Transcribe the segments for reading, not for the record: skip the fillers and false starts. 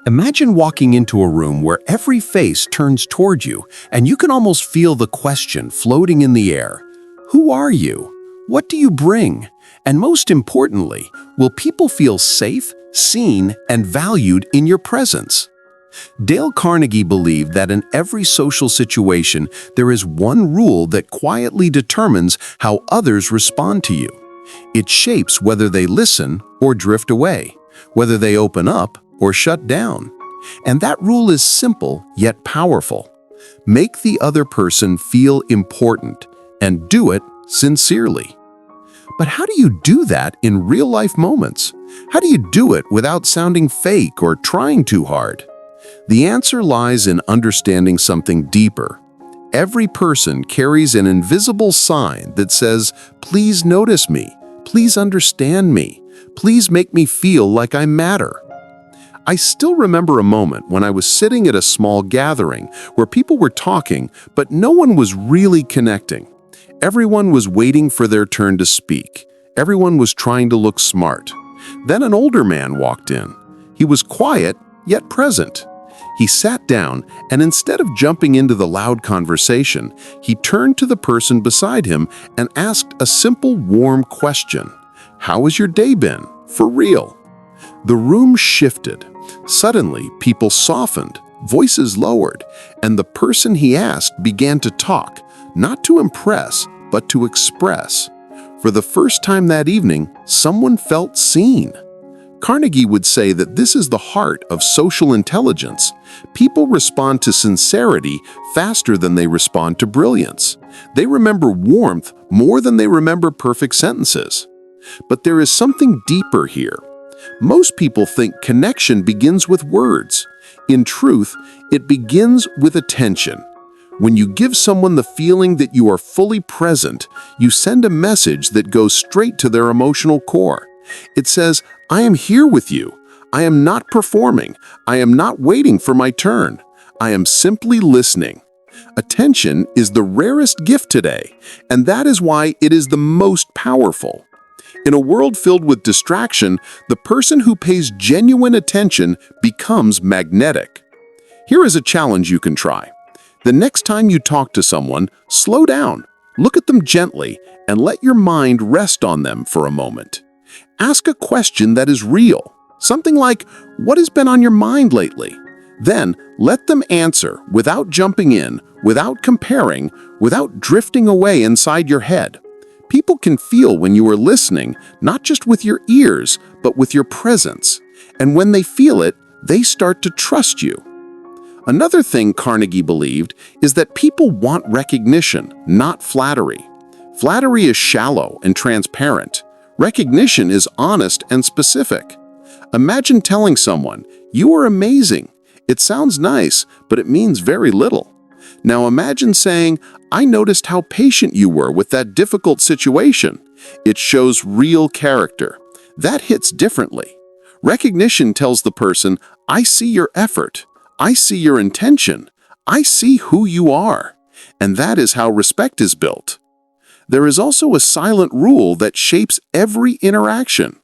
Imagine walking into a room where every face turns toward you and you can almost feel the question floating in the air. Who are you? What do you bring? And most importantly, will people feel safe, seen, and valued in your presence? Dale Carnegie believed that in every social situation, there is one rule that quietly determines how others respond to you. It shapes whether they listen or drift away, whether they open up or shut down. And that rule is simple yet powerful. Make the other person feel important and do it sincerely. But how do you do that in real-life moments? How do you do it without sounding fake or trying too hard? The answer lies in understanding something deeper. Every person carries an invisible sign that says, "Please notice me. Please understand me. Please make me feel like I matter." I still remember a moment when I was sitting at a small gathering where people were talking, but no one was really connecting. Everyone was waiting for their turn to speak. Everyone was trying to look smart. Then an older man walked in. He was quiet, yet present. He sat down, and instead of jumping into the loud conversation, he turned to the person beside him and asked a simple, warm question. "How has your day been? For real?" The room shifted. Suddenly, people softened, voices lowered, and the person he asked began to talk, not to impress, but to express. For the first time that evening, someone felt seen. Carnegie would say that this is the heart of social intelligence. People respond to sincerity faster than they respond to brilliance. They remember warmth more than they remember perfect sentences. But there is something deeper here. Most people think connection begins with words. In truth, it begins with attention. When you give someone the feeling that you are fully present, you send a message that goes straight to their emotional core. It says, "I am here with you. I am not performing. I am not waiting for my turn. I am simply listening." Attention is the rarest gift today, and that is why it is the most powerful. In a world filled with distraction, the person who pays genuine attention becomes magnetic. Here is a challenge you can try. The next time you talk to someone, slow down, look at them gently, and let your mind rest on them for a moment. Ask a question that is real, something like, "What has been on your mind lately?" Then let them answer without jumping in, without comparing, without drifting away inside your head. People can feel when you are listening, not just with your ears, but with your presence. And when they feel it, they start to trust you. Another thing Carnegie believed is that people want recognition, not flattery. Flattery is shallow and transparent. Recognition is honest and specific. Imagine telling someone, "You are amazing." It sounds nice, but it means very little. Now imagine saying, "I noticed how patient you were with that difficult situation." It shows real character. That hits differently. Recognition tells the person, "I see your effort. I see your intention. I see who you are." And that is how respect is built. There is also a silent rule that shapes every interaction.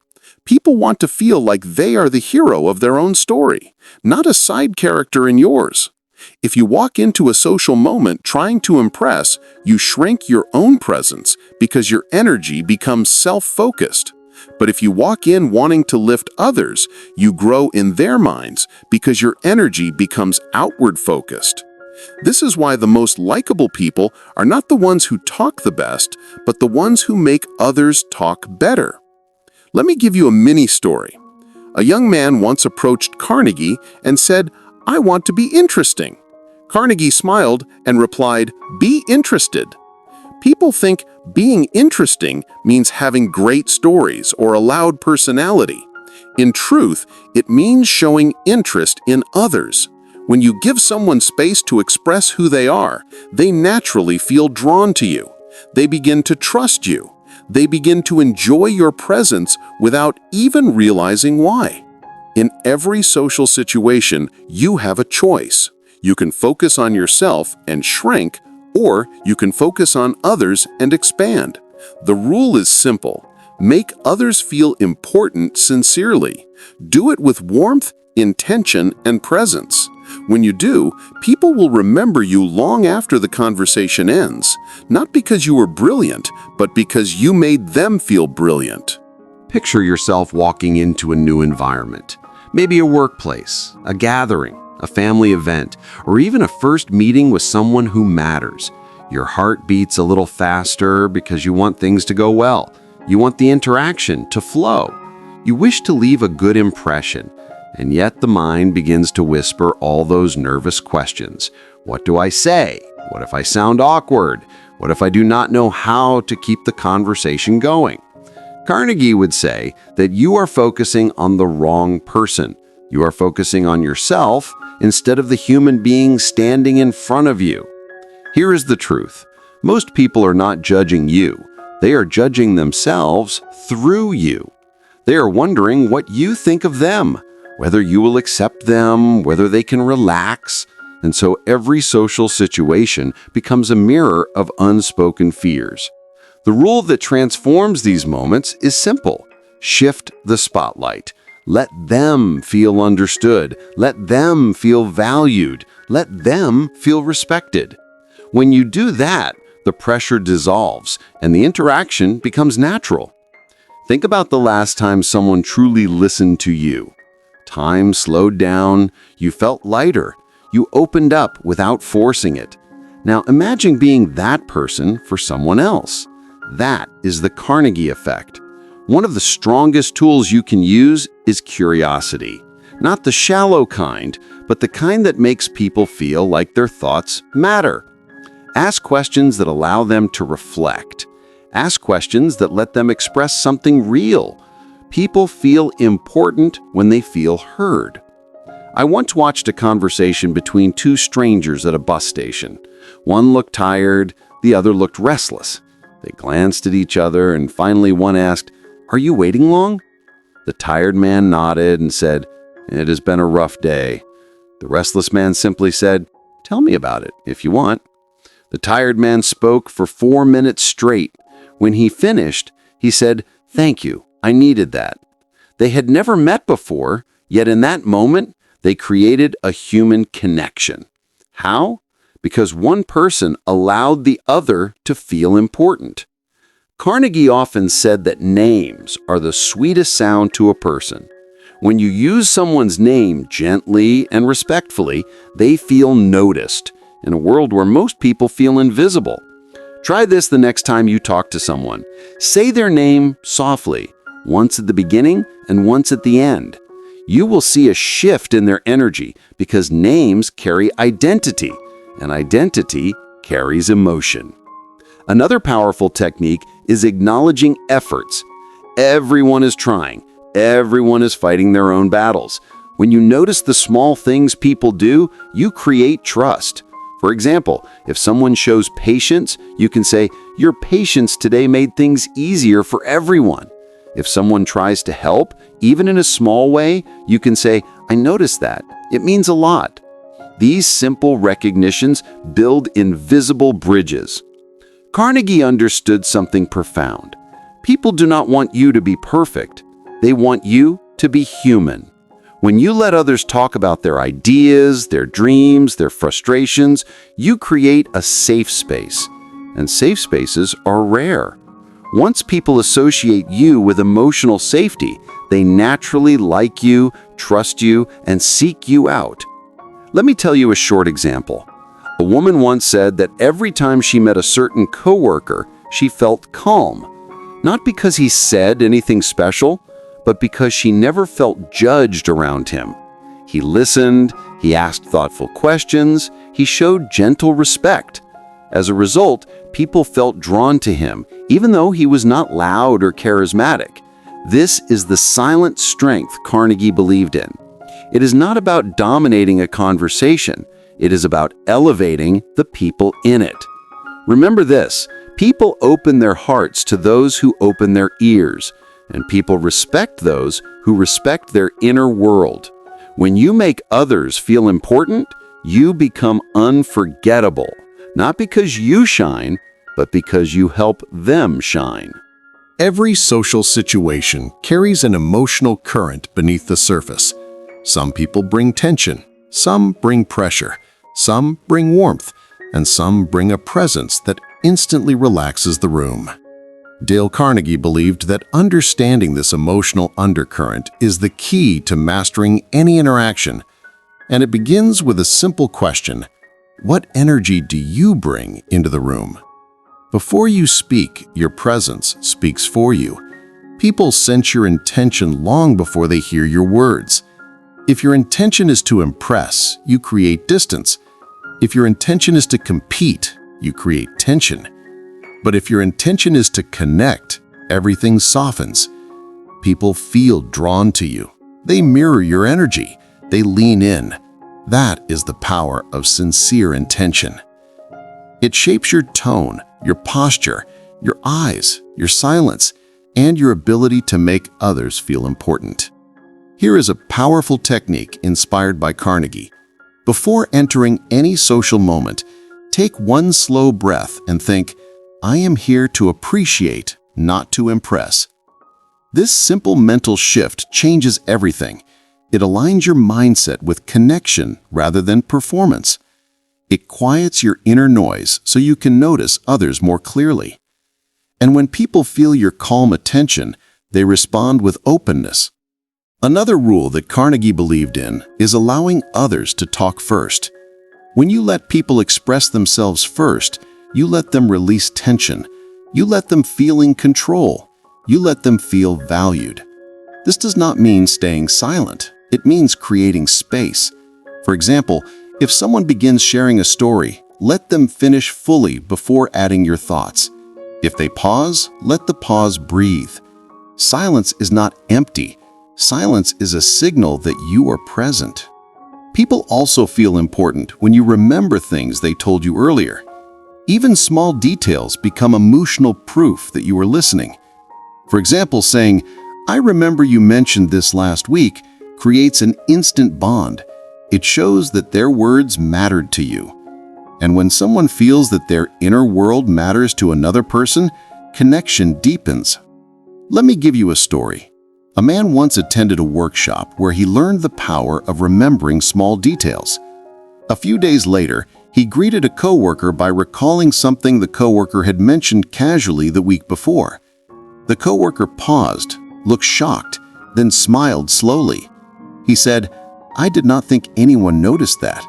People want to feel like they are the hero of their own story, not a side character in yours. If you walk into a social moment trying to impress, you shrink your own presence because your energy becomes self-focused. But if you walk in wanting to lift others, you grow in their minds because your energy becomes outward-focused. This is why the most likable people are not the ones who talk the best, but the ones who make others talk better. Let me give you a mini story. A young man once approached Carnegie and said, "I want to be interesting." Carnegie smiled and replied, "Be interested." People think being interesting means having great stories or a loud personality. In truth, it means showing interest in others. When you give someone space to express who they are, they naturally feel drawn to you. They begin to trust you. They begin to enjoy your presence without even realizing why. In every social situation, you have a choice. You can focus on yourself and shrink, or you can focus on others and expand. The rule is simple. Make others feel important sincerely. Do it with warmth intention, and presence. When you do, people will remember you long after the conversation ends, not because you were brilliant, but because you made them feel brilliant. Picture yourself walking into a new environment, maybe a workplace, a gathering, a family event, or even a first meeting with someone who matters. Your heart beats a little faster because you want things to go well. You want the interaction to flow. You wish to leave a good impression, and yet the mind begins to whisper all those nervous questions. What do I say? What if I sound awkward? What if I do not know how to keep the conversation going? Carnegie would say that you are focusing on the wrong person. You are focusing on yourself instead of the human being standing in front of you. Here is the truth. Most people are not judging you. They are judging themselves through you. They are wondering what you think of them, whether you will accept them, whether they can relax. And so every social situation becomes a mirror of unspoken fears. The rule that transforms these moments is simple. Shift the spotlight. Let them feel understood. Let them feel valued. Let them feel respected. When you do that, the pressure dissolves and the interaction becomes natural. Think about the last time someone truly listened to you. Time slowed down, you felt lighter, you opened up without forcing it. Now imagine being that person for someone else. That is the Carnegie effect. One of the strongest tools you can use is curiosity. Not the shallow kind, but the kind that makes people feel like their thoughts matter. Ask questions that allow them to reflect. Ask questions that let them express something real. People feel important when they feel heard. I once watched a conversation between two strangers at a bus station. One looked tired, the other looked restless. They glanced at each other and finally one asked, "Are you waiting long?" The tired man nodded and said, "It has been a rough day." The restless man simply said, "Tell me about it, if you want." The tired man spoke for 4 minutes straight. When he finished, he said, "Thank you, I needed that." They had never met before, yet in that moment, they created a human connection. How? Because one person allowed the other to feel important. Carnegie often said that names are the sweetest sound to a person. When you use someone's name gently and respectfully, they feel noticed in a world where most people feel invisible. Try this the next time you talk to someone. Say their name softly, once at the beginning and once at the end. You will see a shift in their energy because names carry identity, and identity carries emotion. Another powerful technique is acknowledging efforts. Everyone is trying. Everyone is fighting their own battles. When you notice the small things people do, you create trust. For example, if someone shows patience, you can say, "Your patience today made things easier for everyone." If someone tries to help, even in a small way, you can say, "I noticed that. It means a lot." These simple recognitions build invisible bridges. Carnegie understood something profound. People do not want you to be perfect. They want you to be human. When you let others talk about their ideas, their dreams, their frustrations, you create a safe space. And safe spaces are rare. Once people associate you with emotional safety, they naturally like you, trust you, and seek you out. Let me tell you a short example. A woman once said that every time she met a certain coworker, she felt calm. Not because he said anything special, but because she never felt judged around him. He listened, he asked thoughtful questions, he showed gentle respect. As a result, people felt drawn to him, even though he was not loud or charismatic. This is the silent strength Carnegie believed in. It is not about dominating a conversation. It is about elevating the people in it. Remember this, people open their hearts to those who open their ears, and people respect those who respect their inner world. When you make others feel important, you become unforgettable, not because you shine, but because you help them shine. Every social situation carries an emotional current beneath the surface. Some people bring tension, some bring pressure, some bring warmth, and some bring a presence that instantly relaxes the room. Dale Carnegie believed that understanding this emotional undercurrent is the key to mastering any interaction, and it begins with a simple question: what energy do you bring into the room? Before you speak, your presence speaks for you. People sense your intention long before they hear your words. If your intention is to impress, you create distance. If your intention is to compete, you create tension. But if your intention is to connect, everything softens. People feel drawn to you. They mirror your energy. They lean in. That is the power of sincere intention. It shapes your tone, your posture, your eyes, your silence, and your ability to make others feel important. Here is a powerful technique inspired by Carnegie. Before entering any social moment, take one slow breath and think, I am here to appreciate, not to impress. This simple mental shift changes everything. It aligns your mindset with connection rather than performance. It quiets your inner noise so you can notice others more clearly. And when people feel your calm attention, they respond with openness. Another rule that Carnegie believed in is allowing others to talk first. When you let people express themselves first, you let them release tension. You let them feel in control. You let them feel valued. This does not mean staying silent. It means creating space. For example, if someone begins sharing a story, let them finish fully before adding your thoughts. If they pause, let the pause breathe. Silence is not empty. Silence is a signal that you are present. People also feel important when you remember things they told you earlier. Even small details become emotional proof that you were listening. For example, saying, I remember you mentioned this last week, creates an instant bond. It shows that their words mattered to you. And when someone feels that their inner world matters to another person, connection deepens. Let me give you a story. A man once attended a workshop where he learned the power of remembering small details. A few days later, he greeted a coworker by recalling something the coworker had mentioned casually the week before. The coworker paused, looked shocked, then smiled slowly. He said, I did not think anyone noticed that.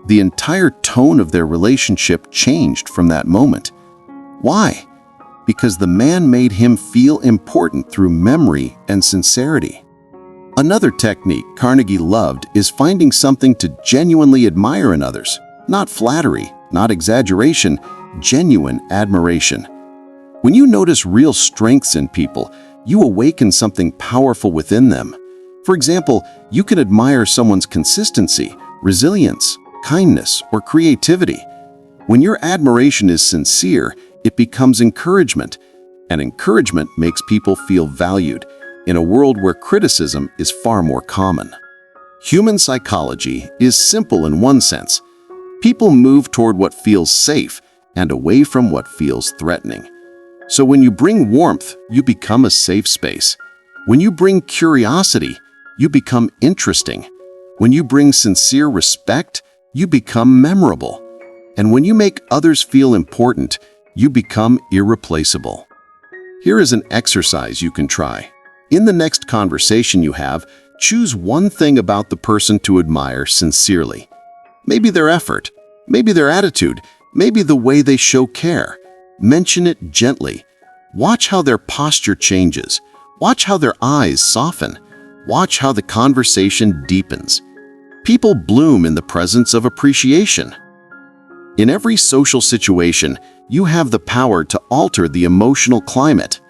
The entire tone of their relationship changed from that moment. Why? Because the man made him feel important through memory and sincerity. Another technique Carnegie loved is finding something to genuinely admire in others. Not flattery, not exaggeration, genuine admiration. When you notice real strengths in people, you awaken something powerful within them. For example, you can admire someone's consistency, resilience, kindness, or creativity. When your admiration is sincere, it becomes encouragement, and encouragement makes people feel valued in a world where criticism is far more common. Human psychology is simple in one sense. People move toward what feels safe and away from what feels threatening. So when you bring warmth, you become a safe space. When you bring curiosity, you become interesting. When you bring sincere respect, you become memorable. And when you make others feel important, you become irreplaceable. Here is an exercise you can try. In the next conversation you have, choose one thing about the person to admire sincerely. Maybe their effort, maybe their attitude, maybe the way they show care. Mention it gently. Watch how their posture changes. Watch how their eyes soften. Watch how the conversation deepens. People bloom in the presence of appreciation. In every social situation, you have the power to alter the emotional climate.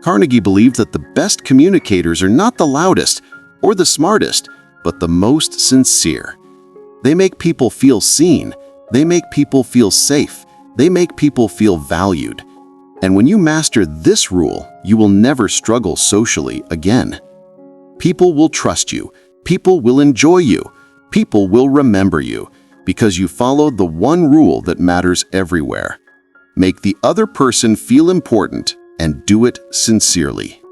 Carnegie believed that the best communicators are not the loudest or the smartest, but the most sincere. They make people feel seen. They make people feel safe. They make people feel valued. And when you master this rule, you will never struggle socially again. People will trust you. People will enjoy you. People will remember you because you followed the one rule that matters everywhere. Make the other person feel important and do it sincerely.